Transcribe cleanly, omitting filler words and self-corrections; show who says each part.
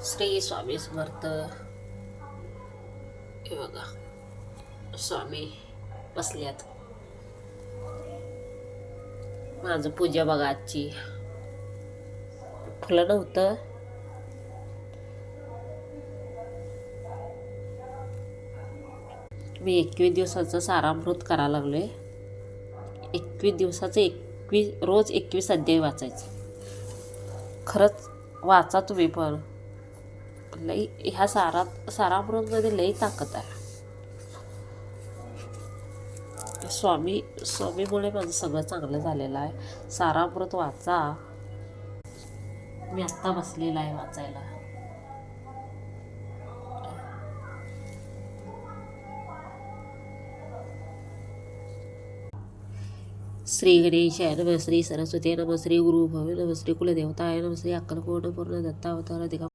Speaker 1: श्री स्वामी समर्थ. हे बघा स्वामी बसल्यात. माझं पूजा बघा आजची. फुलं नव्हतं, मी 21 दिवसाचं सारामृत करायला लागलोय. 21 दिवसाचं 21 रोज 21 अध्याय वाचायचं. खरंच वाचा तुम्ही पण. लई ह्या सारामृतमध्ये लई ताकद आहे. स्वामीमुळे माझं सगळं चांगलं झालेलं आहे. सारामृत वाचा. मी आत्ता बसलेला आहे वाचायला. श्री गणेशाय नमः, श्री सरस्वती नमः, श्री गुरु भवे नमः, श्री कुलदेवताय नमः, श्री अक्कलकोट पूर्ण दत्तावतार